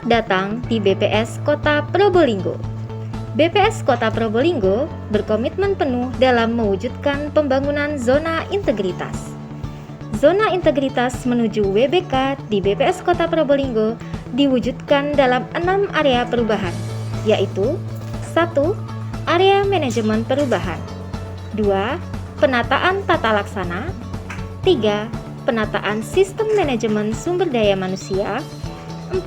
datang di BPS Kota Probolinggo. BPS Kota Probolinggo berkomitmen penuh dalam mewujudkan pembangunan zona integritas. Zona integritas menuju WBK di BPS Kota Probolinggo diwujudkan dalam 6 area perubahan, yaitu 1. Area manajemen perubahan, 2. Penataan tata laksana, 3. Penataan sistem manajemen sumber daya manusia, 4.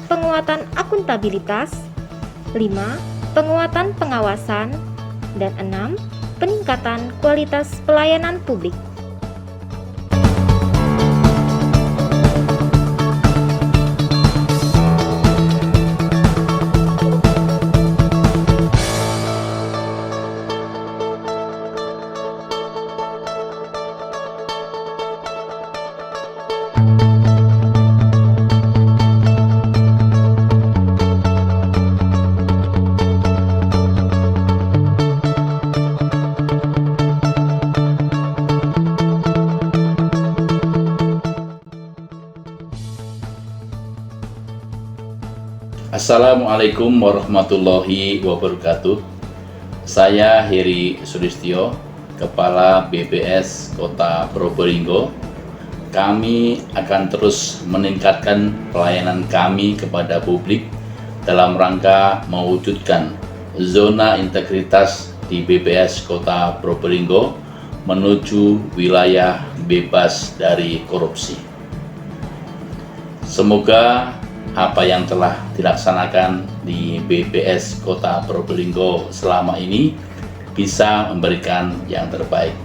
Penguatan akuntabilitas, 5. Penguatan pengawasan, dan 6. Peningkatan kualitas pelayanan publik. Assalamualaikum warahmatullahi wabarakatuh. Saya Heri Sulistyo, Kepala BPS Kota Probolinggo. Kami akan terus meningkatkan pelayanan kami kepada publik dalam rangka mewujudkan zona integritas di BPS Kota Probolinggo menuju wilayah bebas dari korupsi. Semoga apa yang telah dilaksanakan di BPS Kota Probolinggo selama ini bisa memberikan yang terbaik.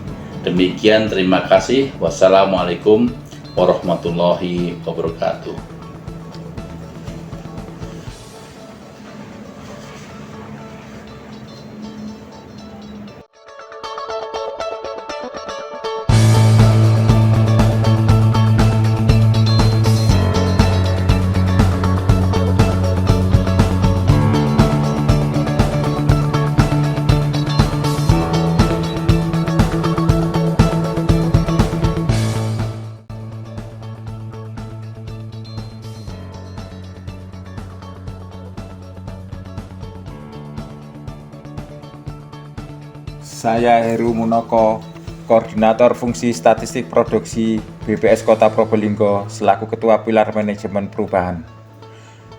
Demikian, terima kasih. Wassalamualaikum warahmatullahi wabarakatuh. Saya Heru Munoko, Koordinator Fungsi Statistik Produksi BPS Kota Probolinggo selaku Ketua Pilar Manajemen Perubahan.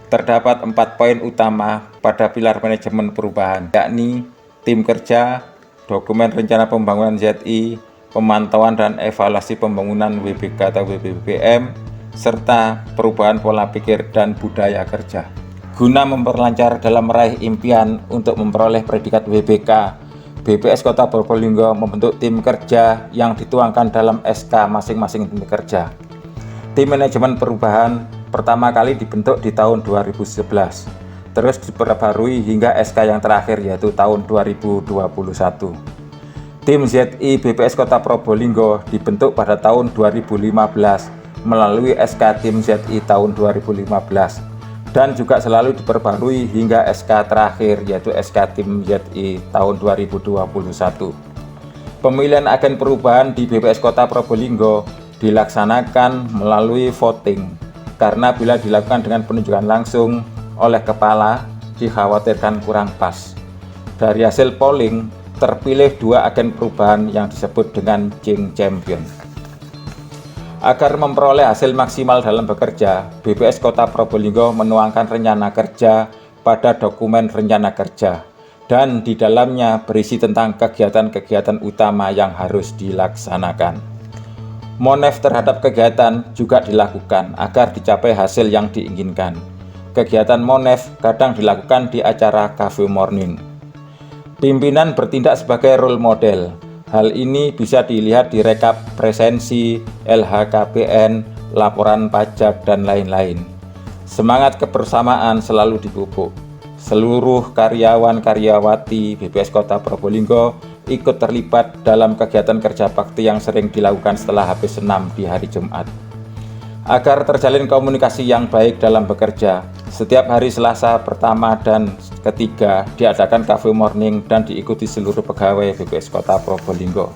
Terdapat 4 poin utama pada pilar manajemen perubahan, yakni tim kerja, dokumen rencana pembangunan ZI, pemantauan dan evaluasi pembangunan WBK atau WBPM, serta perubahan pola pikir dan budaya kerja. Guna memperlancar dalam meraih impian untuk memperoleh predikat WBK, BPS Kota Probolinggo membentuk tim kerja yang dituangkan dalam SK masing-masing tim kerja. Tim manajemen perubahan pertama kali dibentuk di tahun 2011, terus diperbarui hingga SK yang terakhir yaitu tahun 2021. Tim ZI BPS Kota Probolinggo dibentuk pada tahun 2015 melalui SK Tim ZI tahun 2015. Dan juga selalu diperbarui hingga SK terakhir yaitu SK Tim ZI tahun 2021. Pemilihan agen perubahan di BPS Kota Probolinggo dilaksanakan melalui voting, karena bila dilakukan dengan penunjukan langsung oleh kepala dikhawatirkan kurang pas. Dari hasil polling terpilih 2 agen perubahan yang disebut dengan King Champion. Agar memperoleh hasil maksimal dalam bekerja, BPS Kota Probolinggo menuangkan rencana kerja pada dokumen rencana kerja, dan di dalamnya berisi tentang kegiatan-kegiatan utama yang harus dilaksanakan. Monef terhadap kegiatan juga dilakukan agar dicapai hasil yang diinginkan. Kegiatan Monef kadang dilakukan di acara Cafe Morning. Pimpinan bertindak sebagai role model. Hal ini bisa dilihat di rekap presensi, LHKPN, laporan pajak, dan lain-lain. Semangat kebersamaan selalu dipupuk. Seluruh karyawan-karyawati BPS Kota Probolinggo ikut terlibat dalam kegiatan kerja bakti yang sering dilakukan setelah habis senam di hari Jumat. Agar terjalin komunikasi yang baik dalam bekerja, setiap hari Selasa pertama dan ketiga diadakan Cafe Morning dan diikuti seluruh pegawai BPS Kota Probolinggo.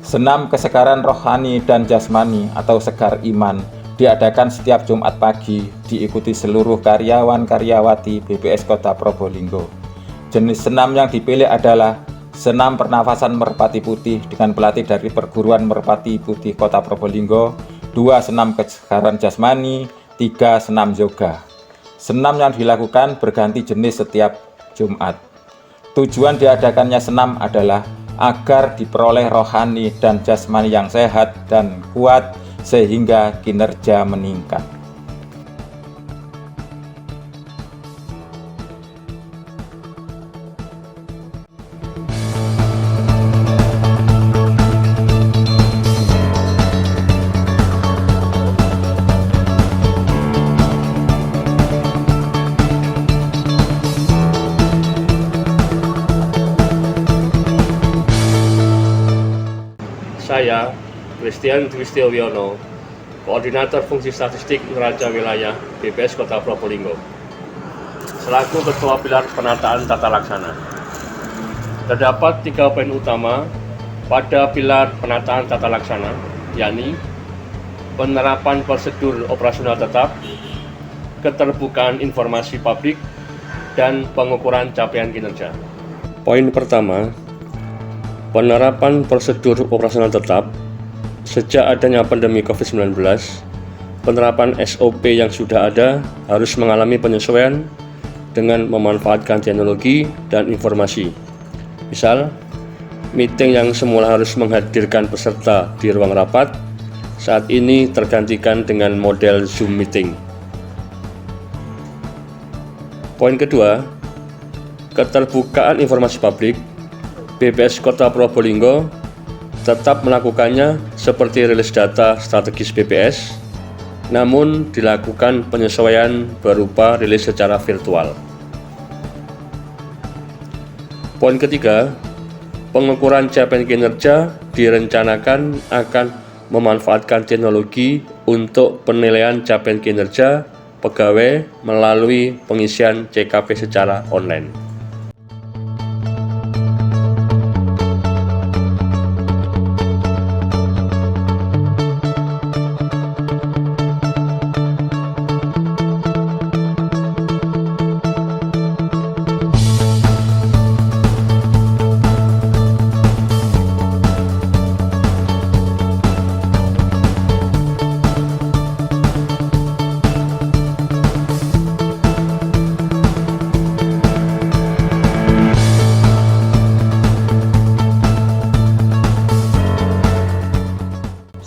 Senam kesegaran rohani dan jasmani atau segar iman diadakan setiap Jumat pagi, diikuti seluruh karyawan-karyawati BPS Kota Probolinggo. Jenis senam yang dipilih adalah senam pernafasan merpati putih dengan pelatih dari perguruan merpati putih Kota Probolinggo, 2 senam kesegaran jasmani, 3 senam yoga. Senam yang dilakukan berganti jenis setiap Jumat. Tujuan diadakannya senam adalah agar diperoleh rohani dan jasmani yang sehat dan kuat sehingga kinerja meningkat. Saya, Christian Tristiono, Koordinator Fungsi Statistik Neraca Wilayah BPS Kota Probolinggo, selaku Ketua Pilar Penataan Tata Laksana. Terdapat 3 poin utama pada Pilar Penataan Tata Laksana, yakni penerapan prosedur operasional tetap, keterbukaan informasi publik, dan pengukuran capaian kinerja. Poin pertama, penerapan prosedur operasional tetap. Sejak adanya pandemi COVID-19, penerapan SOP yang sudah ada harus mengalami penyesuaian dengan memanfaatkan teknologi dan informasi. Misal, meeting yang semula harus menghadirkan peserta di ruang rapat, saat ini tergantikan dengan model Zoom meeting. Poin kedua, keterbukaan informasi publik. BPS Kota Probolinggo tetap melakukannya seperti rilis data strategis BPS, namun dilakukan penyesuaian berupa rilis secara virtual. Poin ketiga, pengukuran capaian kinerja direncanakan akan memanfaatkan teknologi untuk penilaian capaian kinerja pegawai melalui pengisian CKP secara online.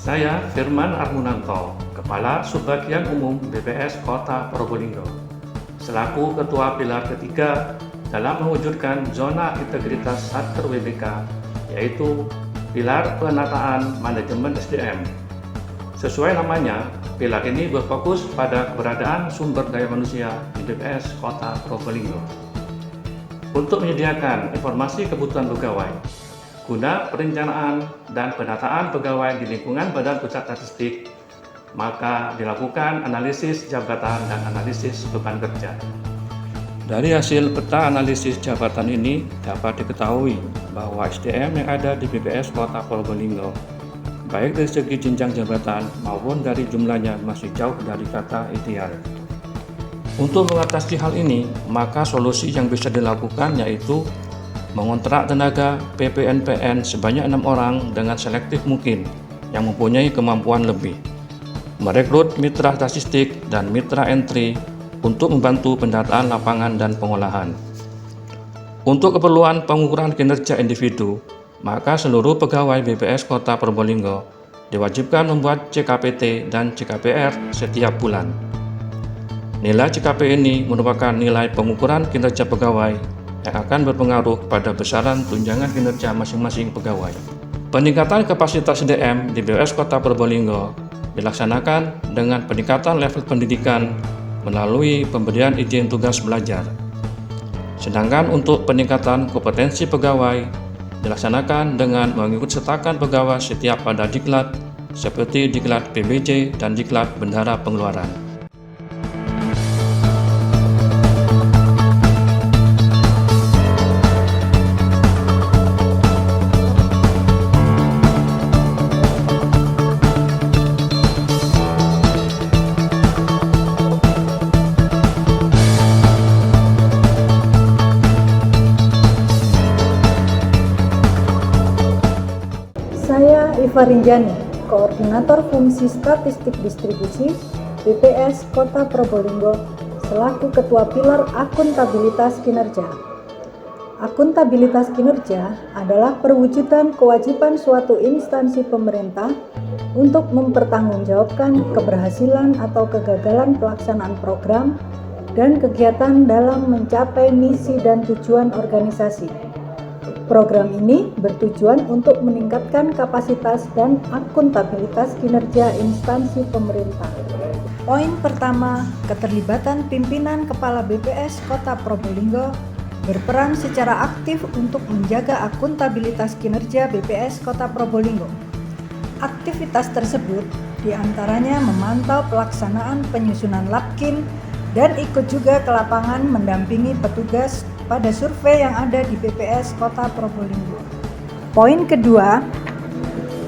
Saya Firman Armunanto, Kepala Subbagian Umum BPS Kota Probolinggo, selaku Ketua Pilar ketiga dalam mewujudkan zona integritas Satker WBK, yaitu Pilar Penataan Manajemen SDM. Sesuai namanya, pilar ini berfokus pada keberadaan sumber daya manusia di BPS Kota Probolinggo untuk menyediakan informasi kebutuhan pegawai guna perencanaan dan penataan pegawai di lingkungan Badan Pusat Statistik, maka dilakukan analisis jabatan dan analisis beban kerja. Dari hasil peta analisis jabatan ini dapat diketahui bahwa SDM yang ada di BPS Kota Probolinggo, baik dari segi jenjang jabatan maupun dari jumlahnya masih jauh dari kata ideal. Untuk mengatasi hal ini, maka solusi yang bisa dilakukan yaitu mengontrak tenaga PPNPN sebanyak 6 orang dengan selektif mungkin yang mempunyai kemampuan lebih, merekrut mitra statistik dan mitra entry untuk membantu pendataan lapangan dan pengolahan. Untuk keperluan pengukuran kinerja individu, maka seluruh pegawai BPS Kota Probolinggo diwajibkan membuat CKPT dan CKPR setiap bulan. Nilai CKP ini merupakan nilai pengukuran kinerja pegawai yang akan berpengaruh pada besaran tunjangan kinerja masing-masing pegawai. Peningkatan kapasitas SDM di BPS Kota Probolinggo dilaksanakan dengan peningkatan level pendidikan melalui pemberian izin tugas belajar. Sedangkan untuk peningkatan kompetensi pegawai dilaksanakan dengan mengikut sertakan pegawai setiap pada diklat seperti diklat PBJ dan diklat Bendahara Pengeluaran. Iva Rinjani, Koordinator Fungsi Statistik Distribusi BPS Kota Probolinggo, selaku Ketua Pilar Akuntabilitas Kinerja. Akuntabilitas kinerja adalah perwujudan kewajiban suatu instansi pemerintah untuk mempertanggungjawabkan keberhasilan atau kegagalan pelaksanaan program dan kegiatan dalam mencapai misi dan tujuan organisasi. Program ini bertujuan untuk meningkatkan kapasitas dan akuntabilitas kinerja instansi pemerintah. Poin pertama, keterlibatan pimpinan kepala BPS Kota Probolinggo berperan secara aktif untuk menjaga akuntabilitas kinerja BPS Kota Probolinggo. Aktivitas tersebut diantaranya memantau pelaksanaan penyusunan Lapkin dan ikut juga ke lapangan mendampingi petugas pada survei yang ada di BPS Kota Probolinggo. Poin kedua,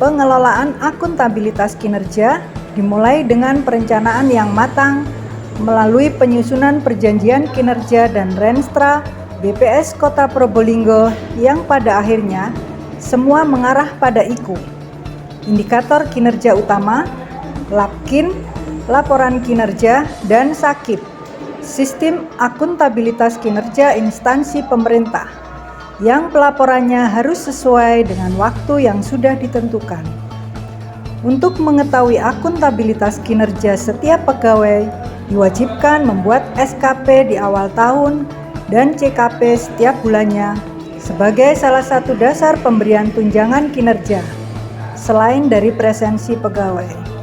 pengelolaan akuntabilitas kinerja dimulai dengan perencanaan yang matang melalui penyusunan perjanjian kinerja dan renstra BPS Kota Probolinggo yang pada akhirnya semua mengarah pada IKU, indikator kinerja utama, Lapkin, laporan kinerja, dan SAKIP, sistem akuntabilitas kinerja instansi pemerintah, yang pelaporannya harus sesuai dengan waktu yang sudah ditentukan. Untuk mengetahui akuntabilitas kinerja setiap pegawai, diwajibkan membuat SKP di awal tahun dan CKP setiap bulannya sebagai salah satu dasar pemberian tunjangan kinerja, selain dari presensi pegawai.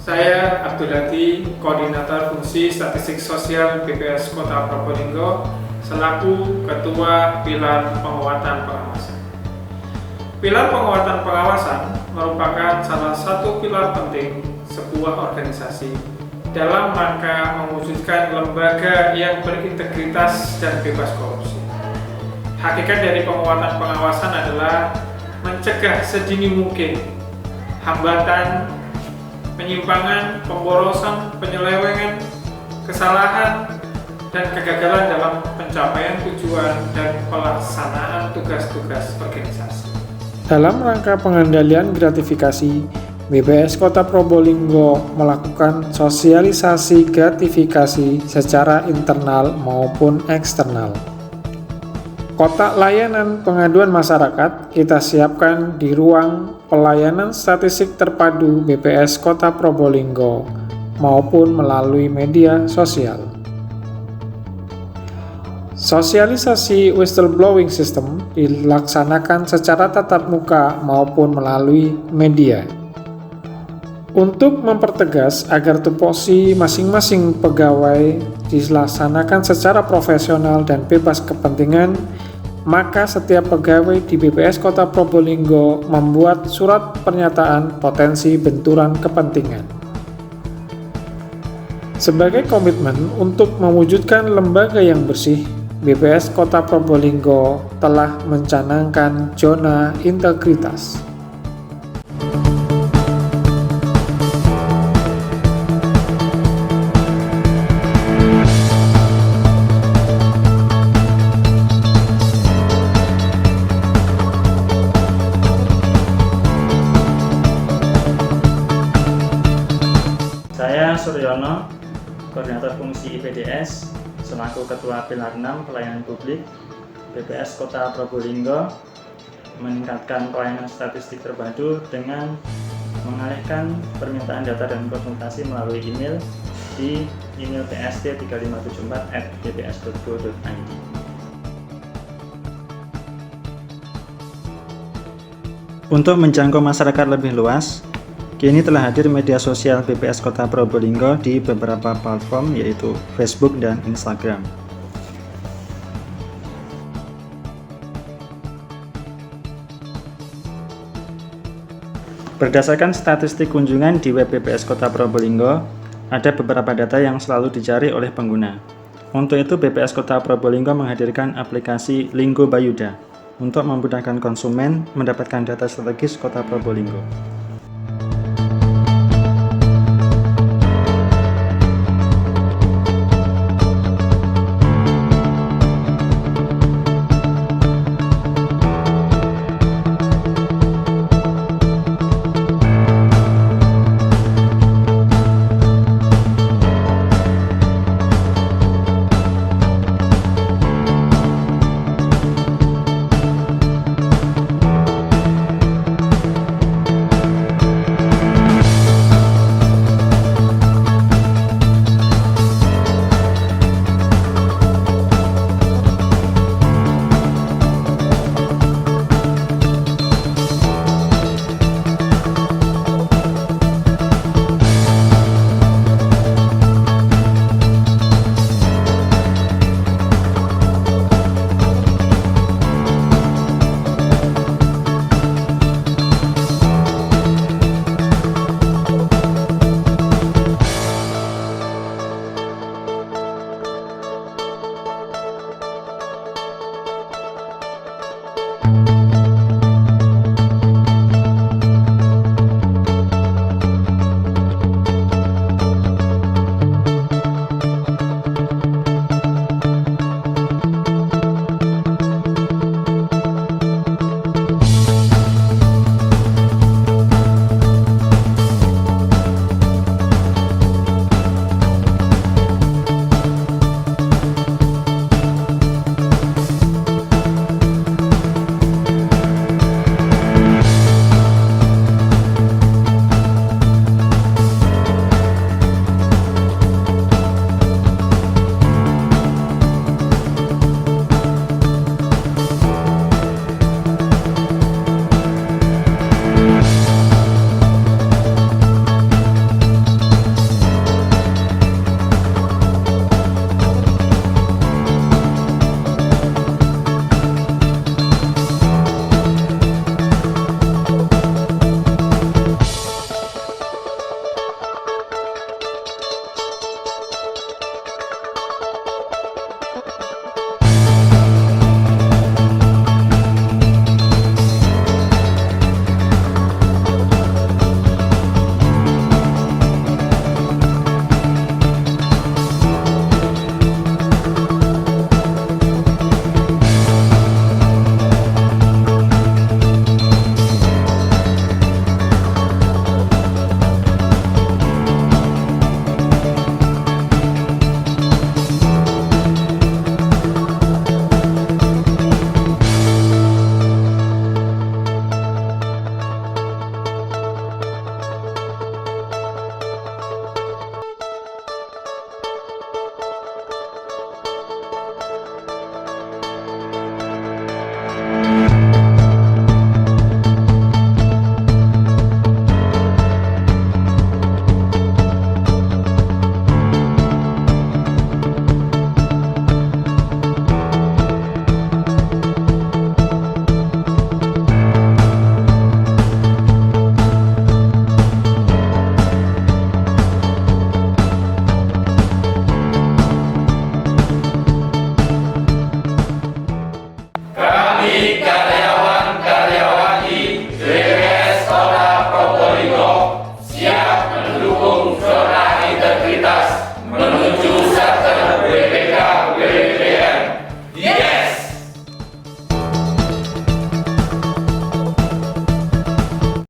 Saya Abdulati, Koordinator Fungsi Statistik Sosial BPS Kota Probolinggo, selaku Ketua Pilar Penguatan Pengawasan. Pilar Penguatan Pengawasan merupakan salah satu pilar penting sebuah organisasi dalam rangka mewujudkan lembaga yang berintegritas dan bebas korupsi. Hakikat dari penguatan pengawasan adalah mencegah sedini mungkin hambatan, penyimpangan, pemborosan, penyelewengan, kesalahan, dan kegagalan dalam pencapaian tujuan dan pelaksanaan tugas-tugas organisasi. Dalam rangka pengendalian gratifikasi, BPS Kota Probolinggo melakukan sosialisasi gratifikasi secara internal maupun eksternal. Kotak layanan pengaduan masyarakat kita siapkan di ruang pelayanan statistik terpadu BPS Kota Probolinggo maupun melalui media sosial. Sosialisasi whistleblowing system dilaksanakan secara tatap muka maupun melalui media. Untuk mempertegas agar tupoksi masing-masing pegawai dilaksanakan secara profesional dan bebas kepentingan, maka setiap pegawai di BPS Kota Probolinggo membuat surat pernyataan potensi benturan kepentingan. Sebagai komitmen untuk mewujudkan lembaga yang bersih, BPS Kota Probolinggo telah mencanangkan zona integritas. Saya Suryono, Koordinator Fungsi IPDS, selaku Ketua Pilar 6 Pelayanan Publik BPS Kota Probolinggo, meningkatkan pelayanan statistik terpadu dengan mengalihkan permintaan data dan konsultasi melalui email di email pst3574@bps.go.id. Untuk menjangkau masyarakat lebih luas, kini telah hadir media sosial BPS Kota Probolinggo di beberapa platform yaitu Facebook dan Instagram. Berdasarkan statistik kunjungan di web BPS Kota Probolinggo, ada beberapa data yang selalu dicari oleh pengguna. Untuk itu, BPS Kota Probolinggo menghadirkan aplikasi Linggo Bayuda untuk memudahkan konsumen mendapatkan data strategis Kota Probolinggo.